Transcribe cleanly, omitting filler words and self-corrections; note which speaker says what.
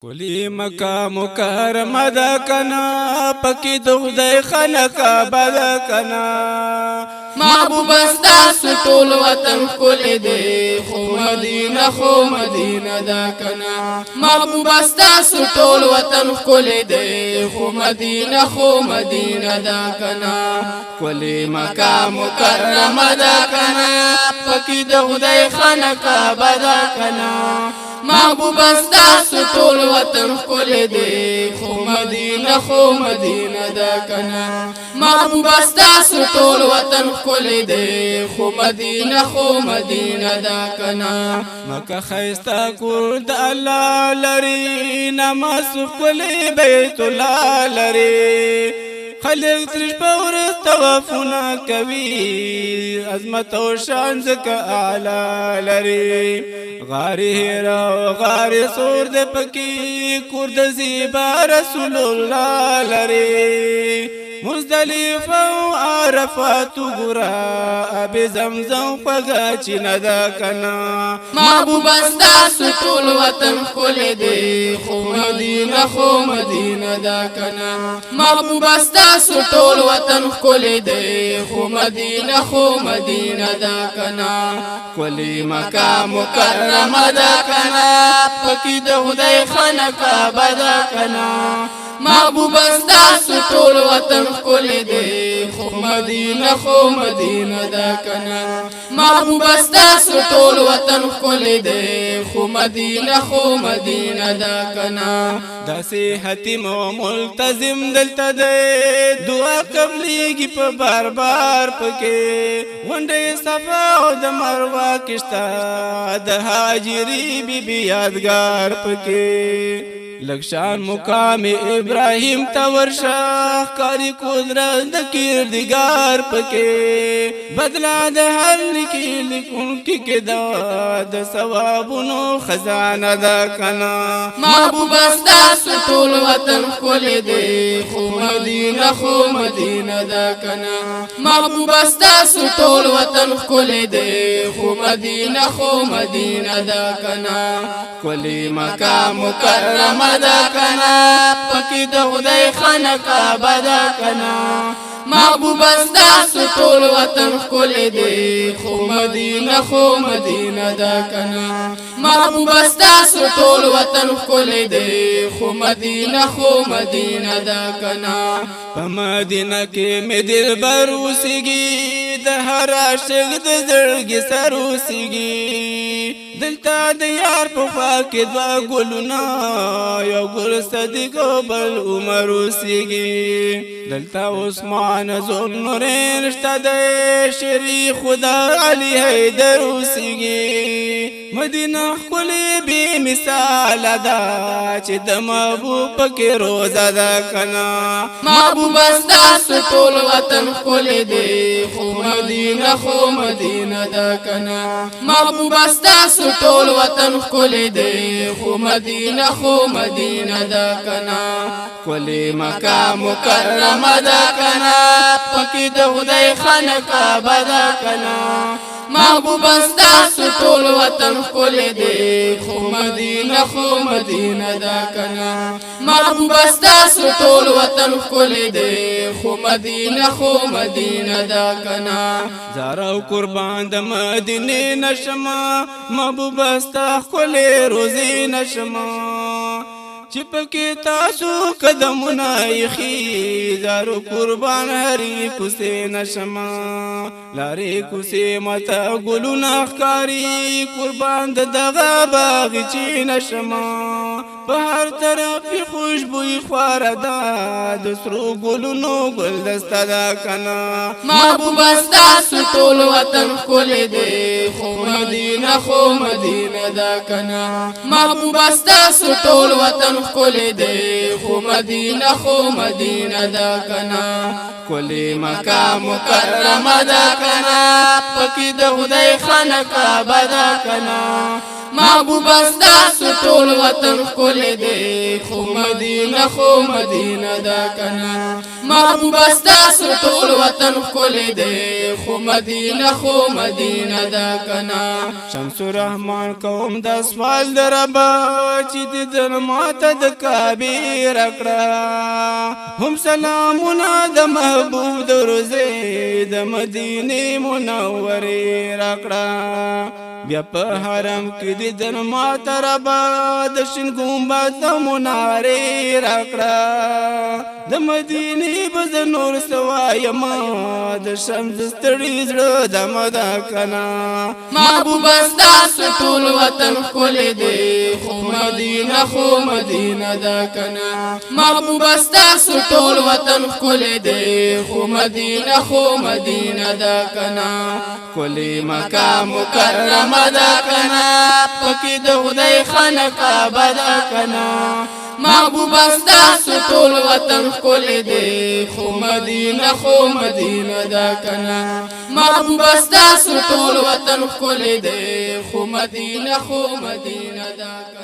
Speaker 1: کلی مکه مکرمه ده کنا پکی د خدای خانقاه ده کنا
Speaker 2: محبوب ستاسو ټول وطن ښکلی دی خو مدینه ده کنا محبوب ستاسو ټول وطن ښکلی دی خو مدینه ده کنا کلی مکه مکرمه ده کنا پکی د خدای خانقاه ده کنا محبوب ستاسو ټول وطن ښکلی دی خو مدینه ده کنا محبوب ستاسو ټول وطن ښکلی دی خو مدینه ده کنا
Speaker 1: مکه ښایسته کور د الله لري نماز ښکلی بیت الله لري خلق ترش پورس توافونه کوي عظمت او شان ځکه اعلی لري غاری هیرا و غاری سور د پکی کور د زیبا رسول الله لري مزدلفه او عرفات ګورا اب زمزم خوږه چې نه ده کنا
Speaker 2: محبوب ستاسو ټول وطن ښکلی دی خو مدینه ده کنا محبوب ستاسو ټول وطن ښکلی دی خو مدینه ده کنا
Speaker 1: کلی
Speaker 2: مکه مکرمه ده کنا پکې د خدای خانقاه ده کنا محبوب ستاسو ټول وطن ښکلی دی خو مدینه ده کنا محبوب ستاسو ټول وطن ښکلی دی خو مدینه ده کنا
Speaker 1: داسې حتیم او ملتزم دلته دی دعا قبلیږي په بار بار پکې غونډې صفا او د مروه کې شته د هاجري بیبي یادګار پکې لکشان مقام ابراهیم تا ورشا کاری قدرت د کردگار پکې بدلا د هر لکی لکون کې د ثوابونو خزانه ده کنا
Speaker 2: محبوب ستاسو ټول وطن ښکلی دی خو مدینه ده کنا محبوب ستاسو ټول وطن ښکلی دی خو مدینه ده کنا
Speaker 1: کلی
Speaker 2: مکه مکرمه ده کنا پکی د خدای خانقاه ده کنا محبوب ستاسو ټول وطن ښکلی دی خو مدینه ده کنا محبوب ستاسو ټول وطن ښکلی دی خو مدینه ده کنا
Speaker 1: په مدینه کې مې دلبر اوسېږي د هر عاشق د زړګي سر اوسېږي دلته د یار په خوا کې دوه ګلونه یو ګل صدیق او بل عمر اوسېږي دلته عثمان ذوالنورین شته دی شریف خدا علي حیدر اوسېږي مدینه ښکلې بې مثاله ده چې د محبوب پکې روزه ده کنا
Speaker 2: محبوب ستاسو ټول وطن ښکلی دی خو مدینه ده کنا محبوب ستاسو ټول وطن ښکلی دی خو مدینه ده کنا
Speaker 1: کلی
Speaker 2: مکه مکرمه ده کنا پکې د خدای خانقاه ده کنا محبوب ستاسو ټول وطن ښکلی دی خو مدینه ده کنا محبوب ستاسو ټول وطن ښکلی دی خو مدینه ده کنا
Speaker 1: زارو قربان د مدینه نشما محبوب ستا ښکلی روزي نشما چې پکې تاسو قدمونه ایښي زارو قربان هرې کوڅې نشما لارې کوڅې ماته ګلونه ښکاري قربان د دغه باغچې نشما په هر طرف خوشبويي خواره ده د سرو ګلونو ګلدسته ده کنا
Speaker 2: محبوب ستاسو ټول وطن ښکلی دی خو مدینه ده کنا محبوب ستاسو ټول وطن ښکلی دی خو مدینه ده کنا
Speaker 1: کلی
Speaker 2: مکه مکرمه ده کنا پکې د خدای خانقاه ده کنا محبوب ستاسو ټول وطن ښکلی دی خو مدینه دا کنه محبوب ستاسو ټول وطن ښکلی دی خو مدینه دا کنه
Speaker 1: شمس الرحمن کوم د سوال د ربا چې د دن ماته د کعبې راکړه هم سلامونه د محبوب د روزې د مدینې منورې راکړه بیا په حرم کې د دن ماته ربا د شین ګمبد د منارې راکړه د مدینې به زه نور څه وایم د شمس ستړي زړه دمه ده کنه
Speaker 2: محبوب ستاسو ټول وطن ښکلی دی خو مدینه دا کنه محبوب ستاسو ټول وطن ښکلی دی خو مدینه دا کنه
Speaker 1: کلی
Speaker 2: مکه مکرمه دا کنه پکې د خدای خانه کعبه دا کنه محبوب ستاسو ټول وطن ښکلی دی خو مدینه دا کنه محبوب ستاسو ټول وطن ښکلی دی خو مدینه دا کنه